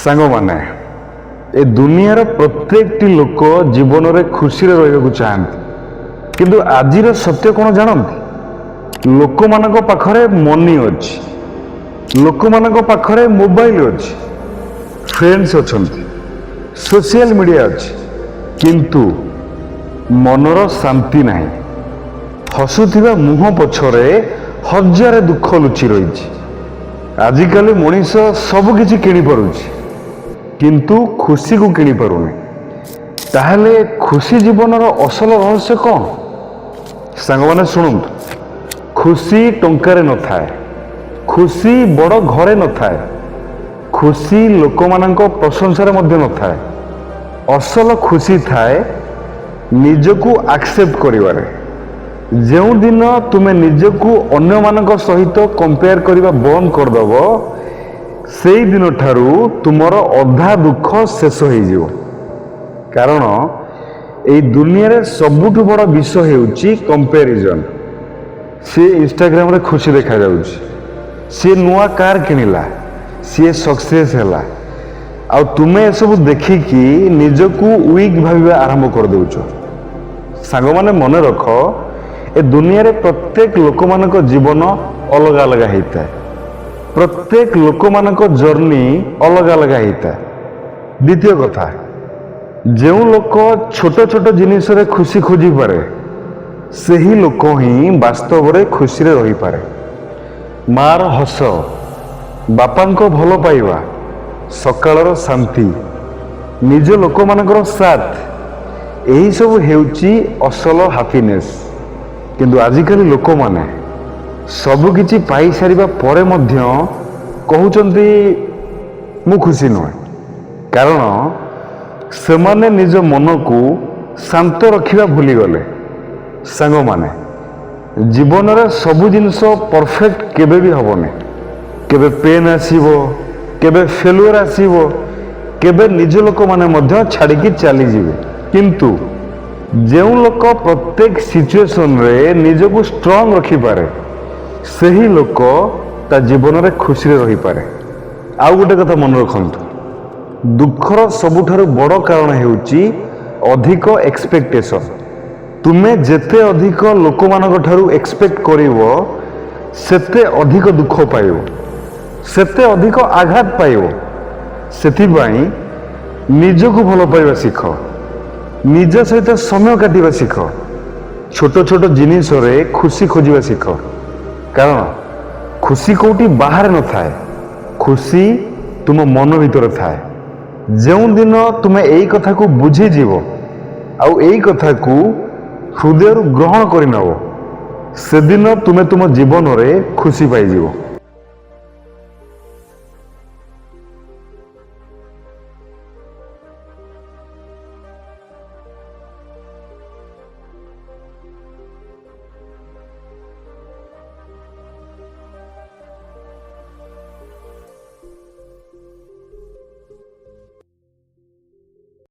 ସାଙ୍ଗମାନେ, ଏ ଦୁନିଆର ପ୍ରତ୍ୟେକଟି ଲୋକ ଜୀବନରେ ଖୁସିରେ ରହିବାକୁ ଚାହାନ୍ତି। କିନ୍ତୁ ଆଜିର ସତ୍ୟ କ'ଣ ଜାଣନ୍ତି? ଲୋକମାନଙ୍କ ପାଖରେ ମନି ଅଛି, ଲୋକମାନଙ୍କ ପାଖରେ ମୋବାଇଲ ଅଛି, ଫ୍ରେଣ୍ଡସ୍ ଅଛନ୍ତି, ସୋସିଆଲ ମିଡ଼ିଆ ଅଛି, କିନ୍ତୁ ମନର ଶାନ୍ତି ନାହିଁ। ହସୁଥିବା ମୁହଁ ପଛରେ ହଜାରେ ଦୁଃଖ ଲୁଚି ରହିଛି। ଆଜିକାଲି ମଣିଷ ସବୁକିଛି କିଣିପାରୁଛି, କିନ୍ତୁ ଖୁସିକୁ କିଣିପାରୁନି। ତାହେଲେ ଖୁସି ଜୀବନର ଅସଲ ରହସ୍ୟ କ'ଣ? ସାଙ୍ଗମାନେ ଶୁଣନ୍ତୁ, ଖୁସି ଟଙ୍କାରେ ନଥାଏ, ଖୁସି ବଡ଼ ଘରେ ନଥାଏ, ଖୁସି ଲୋକମାନଙ୍କ ପ୍ରଶଂସାରେ ମଧ୍ୟ ନଥାଏ। ଅସଲ ଖୁସି ଥାଏ ନିଜକୁ ଆକ୍ସେପ୍ଟ କରିବାରେ। ଯେଉଁଦିନ ତୁମେ ନିଜକୁ ଅନ୍ୟମାନଙ୍କ ସହିତ କମ୍ପେୟାର କରିବା ବନ୍ଦ କରିଦେବ, ସେଇ ଦିନଠାରୁ ତୁମର ଅଧା ଦୁଃଖ ଶେଷ ହେଇଯିବ। କାରଣ ଏଇ ଦୁନିଆରେ ସବୁଠୁ ବଡ଼ ବିଷୟ ହେଉଛି କମ୍ପାରିଜନ୍। ସିଏ ଇନଷ୍ଟାଗ୍ରାମରେ ଖୁସି ଦେଖାଯାଉଛି, ସିଏ ନୂଆ କାର୍ କିଣିଲା, ସିଏ ସକ୍ସେସ୍ ହେଲା, ଆଉ ତୁମେ ଏସବୁ ଦେଖିକି ନିଜକୁ ୱିକ୍ ଭାବିବା ଆରମ୍ଭ କରିଦେଉଛ। ସାଙ୍ଗମାନେ ମନେ ରଖ, ଏ ଦୁନିଆରେ ପ୍ରତ୍ୟେକ ଲୋକମାନଙ୍କ ଜୀବନ ଅଲଗା ଅଲଗା ହେଇଥାଏ। ପ୍ରତ୍ୟେକ ଲୋକମାନଙ୍କ ଜର୍ଣ୍ଣି ଅଲଗା ଅଲଗା ହେଇଥାଏ। ଦ୍ୱିତୀୟ କଥା, ଯେଉଁ ଲୋକ ଛୋଟ ଛୋଟ ଜିନିଷରେ ଖୁସି ଖୋଜିପାରେ, ସେହି ଲୋକ ହିଁ ବାସ୍ତବରେ ଖୁସିରେ ରହିପାରେ। ମାର ହସ, ବାପାଙ୍କ ଭଲ ପାଇବା, ସକାଳର ଶାନ୍ତି, ନିଜ ଲୋକମାନଙ୍କର ସାଥ, ଏହିସବୁ ହେଉଛି ଅସଲ ହାପିନେସ୍। କିନ୍ତୁ ଆଜିକାଲି ଲୋକମାନେ ସବୁକିଛି ପାଇସାରିବା ପରେ ମଧ୍ୟ କହୁଛନ୍ତି ମୁଁ ଖୁସି ନୁହେଁ। କାରଣ ସେମାନେ ନିଜ ମନକୁ ଶାନ୍ତ ରଖିବା ଭୁଲିଗଲେ। ସାଙ୍ଗମାନେ, ଜୀବନରେ ସବୁ ଜିନିଷ ପରଫେକ୍ଟ କେବେ ବି ହେବନି। କେବେ ପେନ୍ ଆସିବ, କେବେ ଫେଲୁଅର ଆସିବ, କେବେ ନିଜ ଲୋକମାନେ ମଧ୍ୟ ଛାଡ଼ିକି ଚାଲିଯିବେ। କିନ୍ତୁ ଯେଉଁ ଲୋକ ପ୍ରତ୍ୟେକ ସିଚୁଏସନରେ ନିଜକୁ ଷ୍ଟ୍ରଙ୍ଗ ରଖିପାରେ, ସେହି ଲୋକ ତା ଜୀବନରେ ଖୁସିରେ ରହିପାରେ। ଆଉ ଗୋଟେ କଥା ମନେ ରଖନ୍ତୁ, ଦୁଃଖର ସବୁଠାରୁ ବଡ଼ କାରଣ ହେଉଛି ଅଧିକ ଏକ୍ସପେକ୍ଟେସନ୍। ତୁମେ ଯେତେ ଅଧିକ ଲୋକମାନଙ୍କ ଠାରୁ ଏକ୍ସପେକ୍ଟ କରିବ, ସେତେ ଅଧିକ ଦୁଃଖ ପାଇବ, ସେତେ ଅଧିକ ଆଘାତ ପାଇବ। ସେଥିପାଇଁ ନିଜକୁ ଭଲ ପାଇବା ଶିଖ, ନିଜ ସହିତ ସମୟ କାଟିବା ଶିଖ, ଛୋଟ ଛୋଟ ଜିନିଷରେ ଖୁସି ଖୋଜିବା ଶିଖ। କାରଣ ଖୁସି କେଉଁଠି ବାହାରେ ନଥାଏ, ଖୁସି ତୁମ ମନ ଭିତରେ ଥାଏ। ଯେଉଁଦିନ ତୁମେ ଏଇ କଥାକୁ ବୁଝିଯିବ ଆଉ ଏଇ କଥାକୁ ହୃଦୟରୁ ଗ୍ରହଣ କରିନେବ, ସେଦିନ ତୁମେ ତୁମ ଜୀବନରେ ଖୁସି ପାଇଯିବ।